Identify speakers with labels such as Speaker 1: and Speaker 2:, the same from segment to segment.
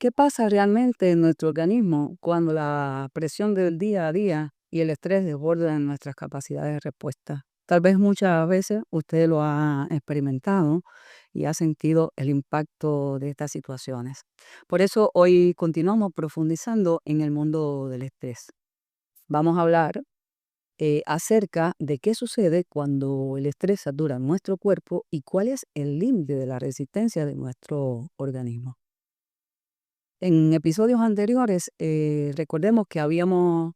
Speaker 1: ¿Qué pasa realmente en nuestro organismo cuando la presión del día a día y el estrés desbordan nuestras capacidades de respuesta? Tal vez muchas veces usted lo ha experimentado y ha sentido el impacto de estas situaciones. Por eso hoy continuamos profundizando en el mundo del estrés. Vamos a hablar acerca de qué sucede cuando el estrés satura nuestro cuerpo y cuál es el límite de la resistencia de nuestro organismo. En episodios anteriores, recordemos que habíamos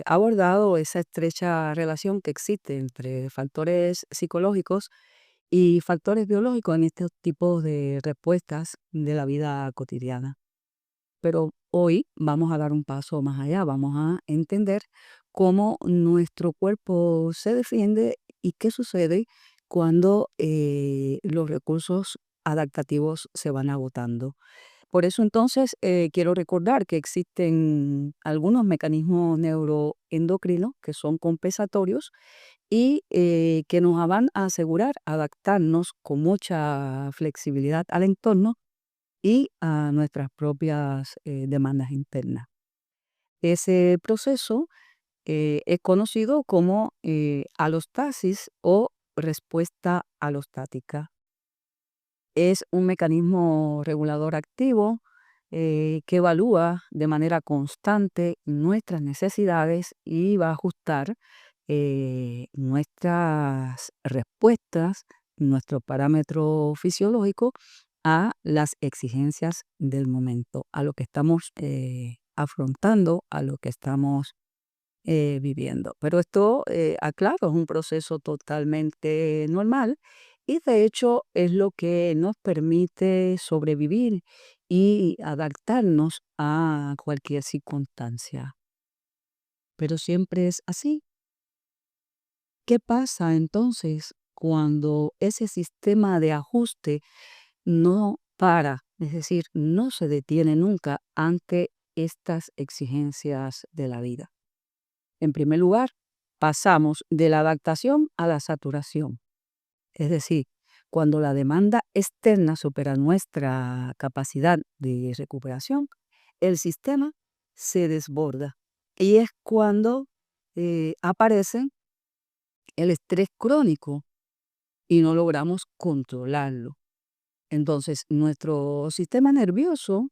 Speaker 1: abordado esa estrecha relación que existe entre factores psicológicos y factores biológicos en estos tipos de respuestas de la vida cotidiana. Pero hoy vamos a dar un paso más allá, vamos a entender cómo nuestro cuerpo se defiende y qué sucede cuando los recursos adaptativos se van agotando. Por eso entonces quiero recordar que existen algunos mecanismos neuroendocrinos que son compensatorios y que nos van a asegurar adaptarnos con mucha flexibilidad al entorno y a nuestras propias demandas internas. Ese proceso es conocido como alostasis o respuesta alostática. Es un mecanismo regulador activo que evalúa de manera constante nuestras necesidades y va a ajustar nuestras respuestas, nuestro parámetro fisiológico a las exigencias del momento, a lo que estamos afrontando, a lo que estamos viviendo. Pero esto, aclaro, es un proceso totalmente normal y de hecho es lo que nos permite sobrevivir y adaptarnos a cualquier circunstancia. Pero siempre es así. ¿Qué pasa entonces cuando ese sistema de ajuste no para? Es decir, no se detiene nunca ante estas exigencias de la vida. En primer lugar, pasamos de la adaptación a la saturación. Es decir, cuando la demanda externa supera nuestra capacidad de recuperación, el sistema se desborda. Y es cuando aparece el estrés crónico y no logramos controlarlo. Entonces, nuestro sistema nervioso,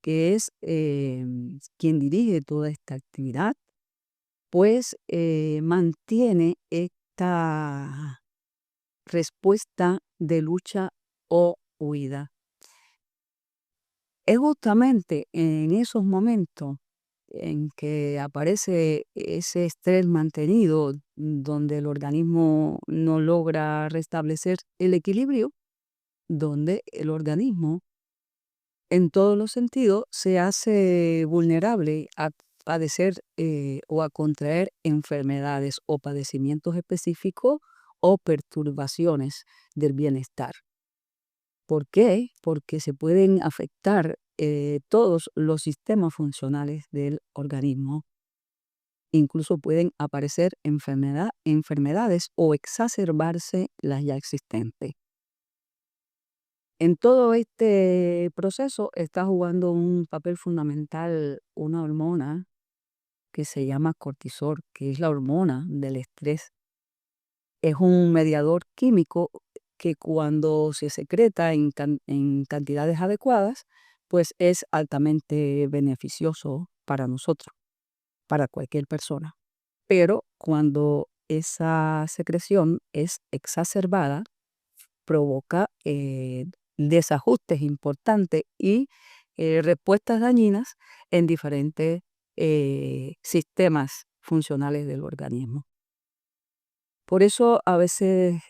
Speaker 1: que es quien dirige toda esta actividad, pues mantiene esta respuesta de lucha o huida. Es justamente en esos momentos en que aparece ese estrés mantenido, donde el organismo no logra restablecer el equilibrio, donde el organismo en todos los sentidos se hace vulnerable a padecer o a contraer enfermedades o padecimientos específicos o perturbaciones del bienestar. ¿Por qué? Porque se pueden afectar todos los sistemas funcionales del organismo. Incluso pueden aparecer enfermedades o exacerbarse las ya existentes. En todo este proceso está jugando un papel fundamental una hormona que se llama cortisol, que es la hormona del estrés. Es un mediador químico que cuando se secreta en cantidades adecuadas, pues es altamente beneficioso para nosotros, para cualquier persona. Pero cuando esa secreción es exacerbada, provoca desajustes importantes y respuestas dañinas en diferentes sistemas funcionales del organismo. Por eso a veces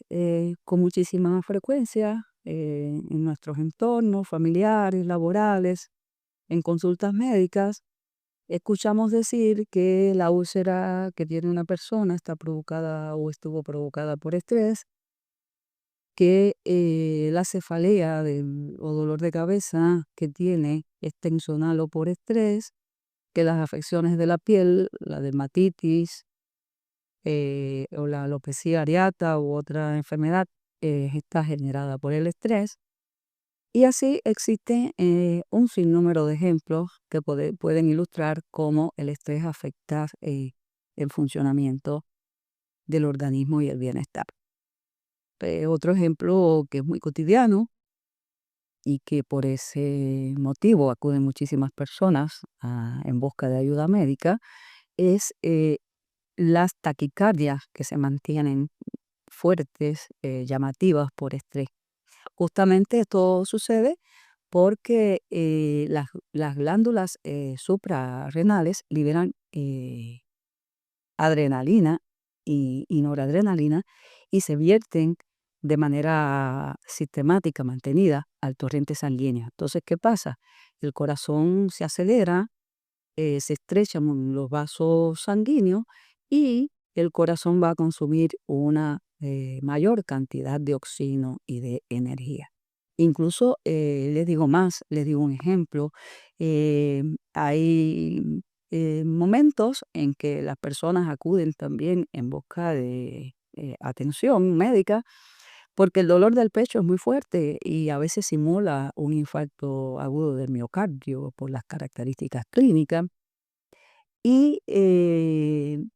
Speaker 1: con muchísima frecuencia en nuestros entornos familiares, laborales, en consultas médicas, escuchamos decir que la úlcera que tiene una persona está provocada o estuvo provocada por estrés, que la cefalea o dolor de cabeza que tiene es tensional o por estrés, que las afecciones de la piel, la dermatitis o la alopecia areata u otra enfermedad está generada por el estrés Y así existen un sinnúmero de ejemplos que pueden ilustrar cómo el estrés afecta el funcionamiento del organismo y el bienestar. Otro ejemplo que es muy cotidiano y que por ese motivo acuden muchísimas personas en busca de ayuda médica es las taquicardias que se mantienen fuertes, llamativas por estrés. Justamente esto sucede porque las glándulas suprarrenales liberan adrenalina y noradrenalina y se vierten de manera sistemática, mantenida, al torrente sanguíneo. Entonces, ¿qué pasa? El corazón se acelera, se estrechan los vasos sanguíneos y el corazón va a consumir una mayor cantidad de oxígeno y de energía. Incluso les digo más, les digo un ejemplo. Hay momentos en que las personas acuden también en busca de atención médica porque el dolor del pecho es muy fuerte y a veces simula un infarto agudo del miocardio por las características clínicas. Y en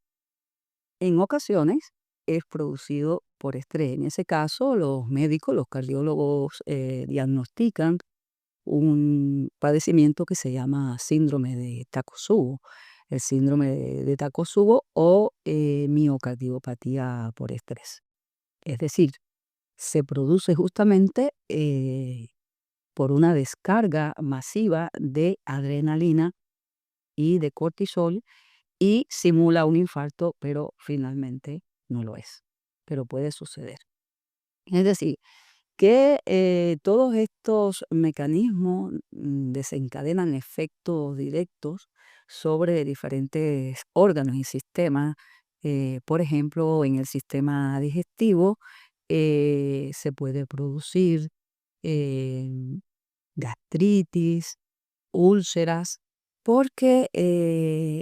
Speaker 1: ocasiones es producido por estrés. En ese caso, los médicos, los cardiólogos diagnostican un padecimiento que se llama síndrome de Takotsubo, el síndrome de Takotsubo o miocardiopatía por estrés. Es decir, se produce justamente por una descarga masiva de adrenalina y de cortisol y simula un infarto, pero finalmente no lo es, pero puede suceder. Es decir, que todos estos mecanismos desencadenan efectos directos sobre diferentes órganos y sistemas. Por ejemplo, en el sistema digestivo se puede producir eh, gastritis, úlceras, porque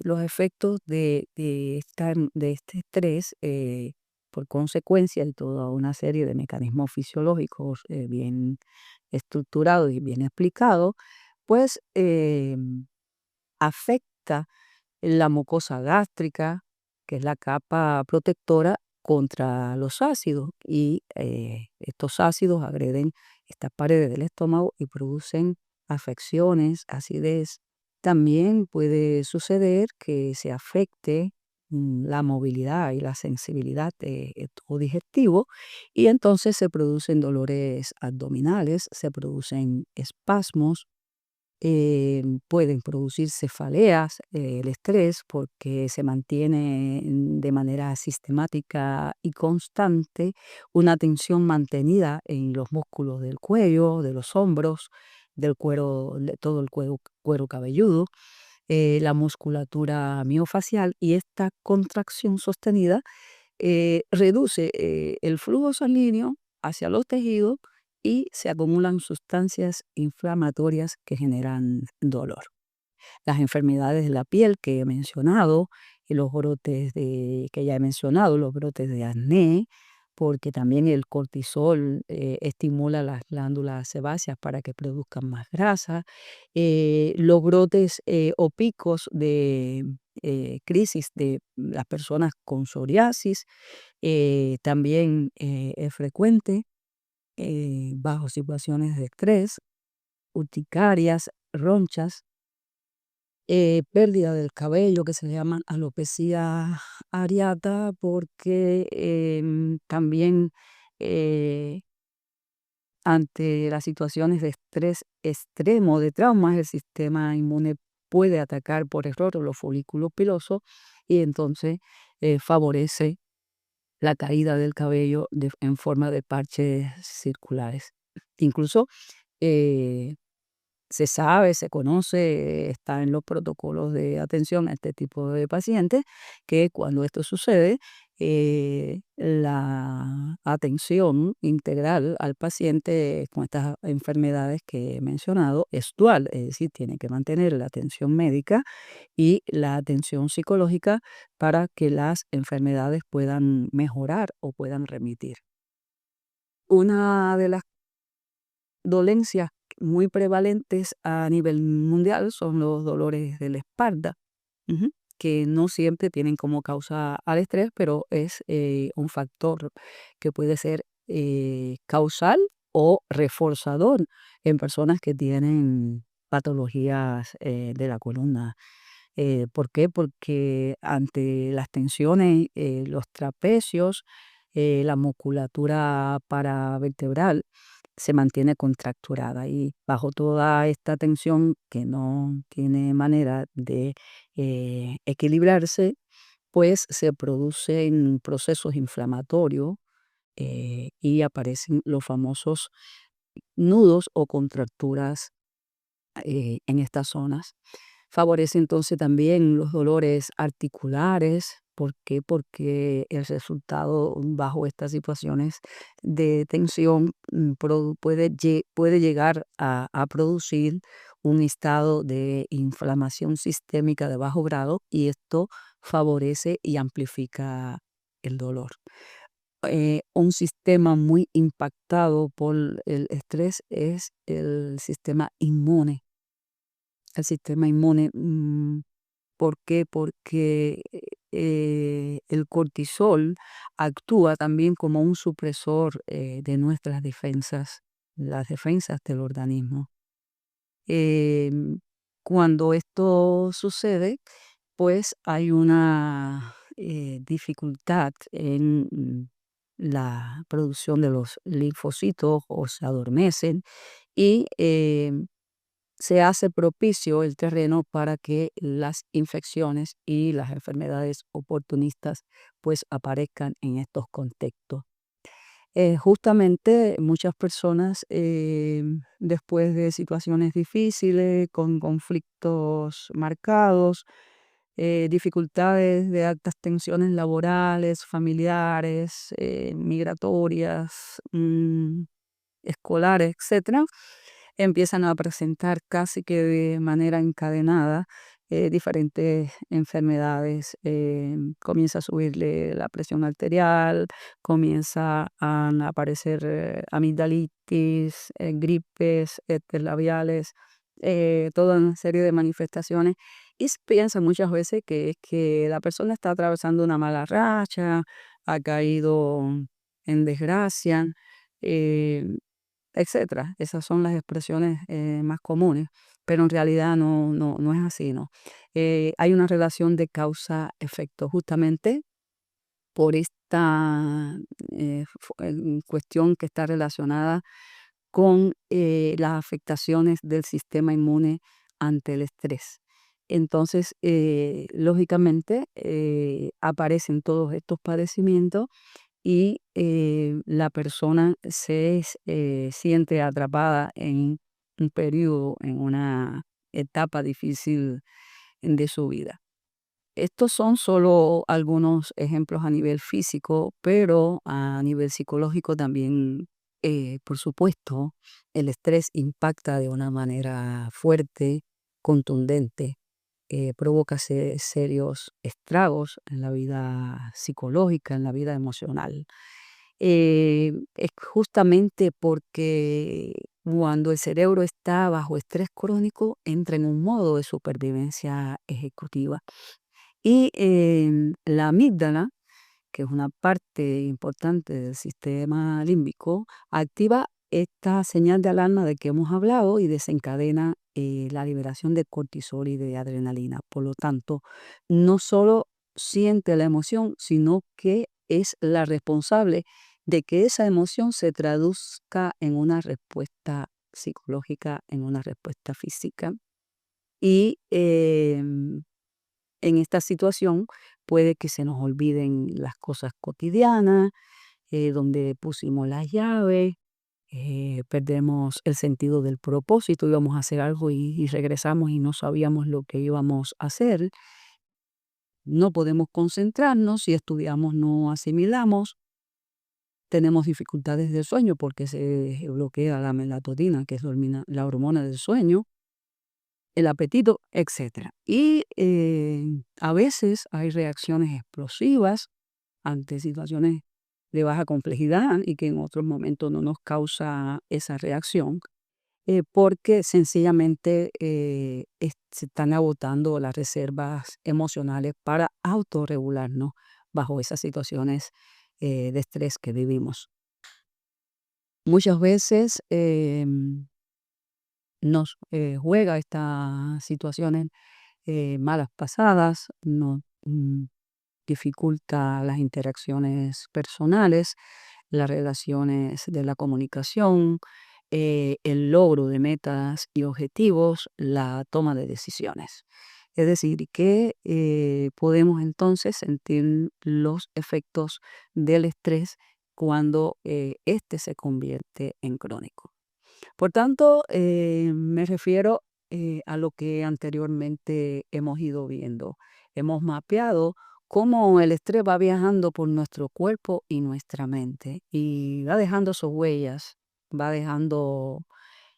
Speaker 1: los efectos de este estrés, por consecuencia de toda una serie de mecanismos fisiológicos bien estructurados y bien explicados, pues afecta la mucosa gástrica, que es la capa protectora contra los ácidos, y estos ácidos agreden estas paredes del estómago y producen afecciones, acidez. También puede suceder que se afecte la movilidad y la sensibilidad del tubo digestivo y entonces se producen dolores abdominales, se producen espasmos, pueden producir cefaleas, el estrés, porque se mantiene de manera sistemática y constante una tensión mantenida en los músculos del cuello, de los hombros, del cuero, de todo el cuero cabelludo, la musculatura miofacial y esta contracción sostenida reduce el flujo sanguíneo hacia los tejidos y se acumulan sustancias inflamatorias que generan dolor. Las enfermedades de la piel que he mencionado, y los brotes que ya he mencionado, los brotes de acné, porque también el cortisol estimula las glándulas sebáceas para que produzcan más grasa, los brotes o picos de crisis de las personas con psoriasis, también es frecuente bajo situaciones de estrés, urticarias, ronchas, pérdida del cabello que se le llama alopecia areata porque también eh, ante las situaciones de estrés extremo, de traumas, el sistema inmune puede atacar por error los folículos pilosos y entonces favorece la caída del cabello en forma de parches circulares. Incluso eh, se sabe, se conoce, está en los protocolos de atención a este tipo de pacientes, que cuando esto sucede, la atención integral al paciente con estas enfermedades que he mencionado es dual, es decir, tiene que mantener la atención médica y la atención psicológica para que las enfermedades puedan mejorar o puedan remitir. Una de las dolencias muy prevalentes a nivel mundial son los dolores de la espalda, ujú, que no siempre tienen como causa al estrés, pero es un factor que puede ser causal o reforzador en personas que tienen patologías de la columna. ¿Por qué? Porque ante las tensiones, los trapecios, la musculatura paravertebral se mantiene contracturada y bajo toda esta tensión que no tiene manera de equilibrarse, pues se producen procesos inflamatorios y aparecen los famosos nudos o contracturas en estas zonas. Favorece entonces también los dolores articulares. ¿Por qué? Porque el resultado bajo estas situaciones de tensión puede llegar a producir un estado de inflamación sistémica de bajo grado y esto favorece y amplifica el dolor. Un sistema muy impactado por el estrés es el sistema inmune. El sistema inmune, ¿por qué? Porque el cortisol actúa también como un supresor de nuestras defensas, las defensas del organismo. Em, Cuando esto sucede, pues hay una dificultad en la producción de los linfocitos o se adormecen y se hace propicio el terreno para que las infecciones y las enfermedades oportunistas pues aparezcan en estos contextos. Justamente muchas personas después de situaciones difíciles, con conflictos marcados, dificultades de altas tensiones laborales, familiares, migratorias, escolares, etcétera, empiezan a presentar casi que de manera encadenada diferentes enfermedades. Comienza a subirle la presión arterial, comienza a aparecer amigdalitis, gripes, herpes labiales, toda una serie de manifestaciones. Y se piensa muchas veces que es que la persona está atravesando una mala racha, ha caído en desgracia. eh, Etcétera. Esas son las expresiones más comunes, pero en realidad no es así, ¿no? Hay una relación de causa-efecto justamente por esta cuestión que está relacionada con las afectaciones del sistema inmune ante el estrés. Entonces, lógicamente, aparecen todos estos padecimientos y la persona siente atrapada en un periodo, en una etapa difícil de su vida. Estos son solo algunos ejemplos a nivel físico, pero a nivel psicológico también, por supuesto, el estrés impacta de una manera fuerte, contundente, provoca serios estragos en la vida psicológica, en la vida emocional. Es justamente porque cuando el cerebro está bajo estrés crónico, entra en un modo de supervivencia ejecutiva. Y la amígdala, que es una parte importante del sistema límbico, activa esta señal de alarma de que hemos hablado y desencadena la liberación de cortisol y de adrenalina. Por lo tanto, no solo siente la emoción, sino que es la responsable de que esa emoción se traduzca en una respuesta psicológica, en una respuesta física. Y en esta situación puede que se nos olviden las cosas cotidianas, donde pusimos las llaves, perdemos el sentido del propósito, íbamos a hacer algo y regresamos y no sabíamos lo que íbamos a hacer. No podemos concentrarnos, si estudiamos no asimilamos, tenemos dificultades del sueño porque se bloquea la melatonina, que es la hormona del sueño, el apetito, etcétera. Y a veces hay reacciones explosivas ante situaciones de baja complejidad y que en otros momentos no nos causa esa reacción. porque sencillamente se están agotando las reservas emocionales para autorregularnos bajo esas situaciones de estrés que vivimos. Muchas veces nos juega estas situaciones malas pasadas, nos dificulta las interacciones personales, las relaciones de la comunicación, el logro de metas y objetivos, la toma de decisiones. Es decir, que podemos entonces sentir los efectos del estrés cuando éste se convierte en crónico. Por tanto, me refiero a lo que anteriormente hemos ido viendo. Hemos mapeado cómo el estrés va viajando por nuestro cuerpo y nuestra mente y va dejando sus huellas, va dejando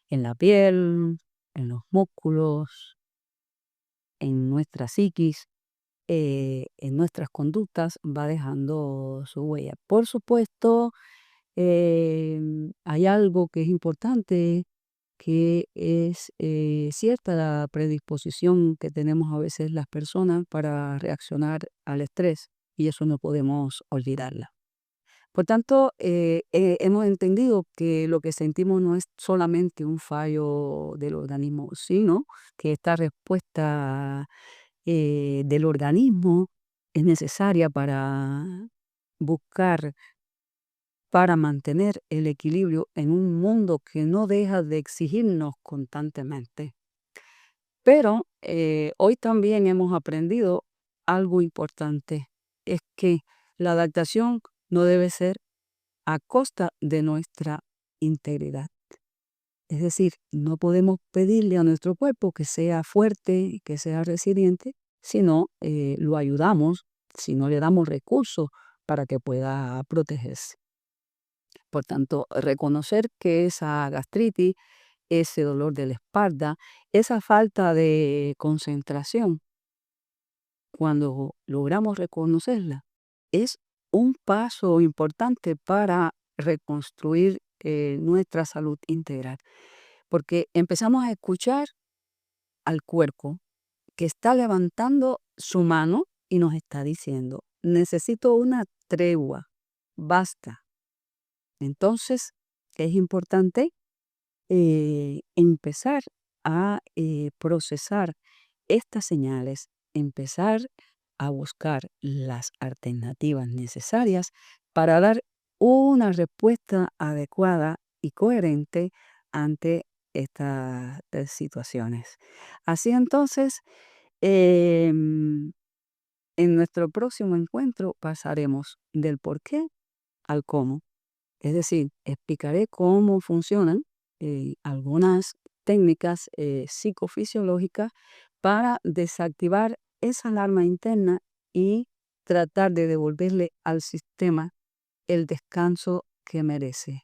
Speaker 1: en la piel, en los músculos, en nuestra psiquis, en nuestras conductas, va dejando su huella. Por supuesto, hay algo que es importante, que es cierta la predisposición que tenemos a veces las personas para reaccionar al estrés y eso no podemos olvidarla. Por tanto, hemos entendido que lo que sentimos no es solamente un fallo del organismo, sino que esta respuesta del organismo es necesaria buscar para mantener el equilibrio en un mundo que no deja de exigirnos constantemente. Pero hoy también hemos aprendido algo importante, es que la adaptación no debe ser a costa de nuestra integridad. Es decir, no podemos pedirle a nuestro cuerpo que sea fuerte, que sea resiliente, si no lo ayudamos, si no le damos recursos para que pueda protegerse. Por tanto, reconocer que esa gastritis, ese dolor de la espalda, esa falta de concentración, cuando logramos reconocerla, es un paso importante para reconstruir nuestra salud integral, porque empezamos a escuchar al cuerpo que está levantando su mano y nos está diciendo, necesito una tregua, basta. Entonces, es importante empezar a procesar estas señales, empezar a buscar las alternativas necesarias para dar una respuesta adecuada y coherente ante estas situaciones. Así entonces, em, en nuestro próximo encuentro pasaremos del por qué al cómo. Es decir, explicaré cómo funcionan algunas técnicas psicofisiológicas para desactivar esa alarma interna y tratar de devolverle al sistema el descanso que merece.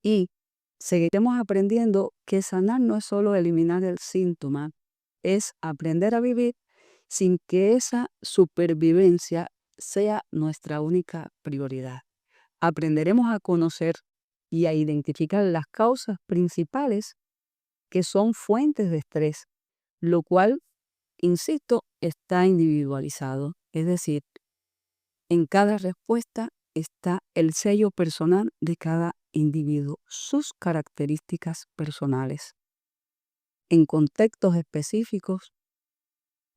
Speaker 1: Y seguiremos aprendiendo que sanar no es solo eliminar el síntoma, es aprender a vivir sin que esa supervivencia sea nuestra única prioridad. Aprenderemos a conocer y a identificar las causas principales que son fuentes de estrés, lo cual, insisto, está individualizado. Es decir, en cada respuesta está el sello personal de cada individuo, sus características personales, en contextos específicos,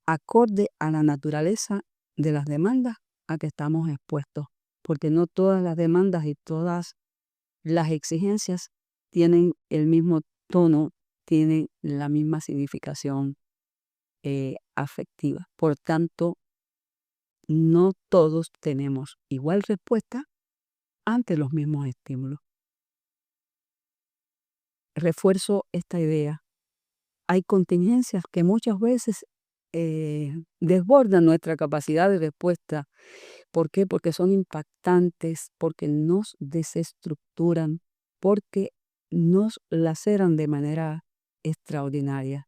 Speaker 1: acorde a la naturaleza de las demandas a que estamos expuestos, porque no todas las demandas y todas las exigencias tienen el mismo tono, tienen la misma significación afectiva. Por tanto, no todos tenemos igual respuesta ante los mismos estímulos. Refuerzo esta idea. Hay contingencias que muchas veces desbordan nuestra capacidad de respuesta. ¿Por qué? Porque son impactantes, porque nos desestructuran, porque nos laceran de manera extraordinaria.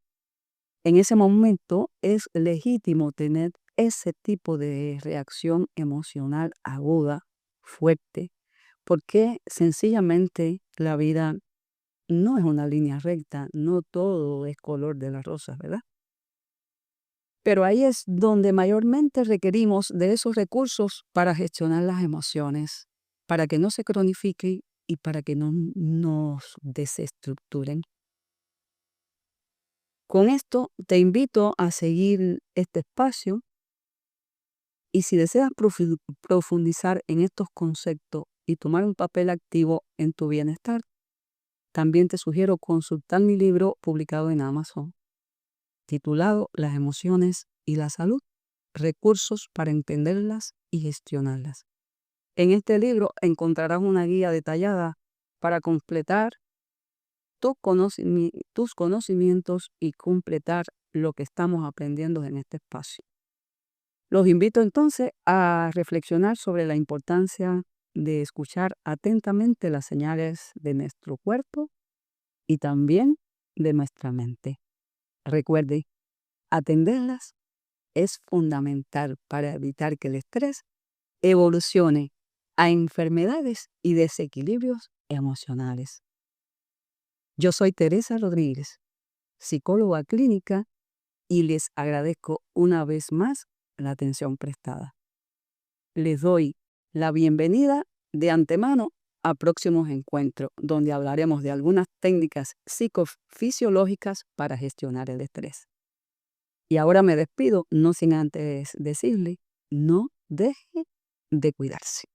Speaker 1: En ese momento es legítimo tener ese tipo de reacción emocional aguda, fuerte, porque sencillamente la vida no es una línea recta, no todo es color de las rosas, ¿verdad? Pero ahí es donde mayormente requerimos de esos recursos para gestionar las emociones, para que no se cronifiquen y para que no nos desestructuren. Con esto te invito a seguir este espacio y si deseas profundizar en estos conceptos y tomar un papel activo en tu bienestar, también te sugiero consultar mi libro publicado en Amazon, titulado Las emociones y la salud, recursos para entenderlas y gestionarlas. En este libro encontrarás una guía detallada para completar tus conocimientos y completar lo que estamos aprendiendo en este espacio. Los invito entonces a reflexionar sobre la importancia de escuchar atentamente las señales de nuestro cuerpo y también de nuestra mente. Recuerde, atenderlas es fundamental para evitar que el estrés evolucione a enfermedades y desequilibrios emocionales. Yo soy Teresa Rodríguez, psicóloga clínica, y les agradezco una vez más la atención prestada. Les doy la bienvenida de antemano a próximos encuentros, donde hablaremos de algunas técnicas psicofisiológicas para gestionar el estrés. Y ahora me despido, no sin antes decirle, no deje de cuidarse.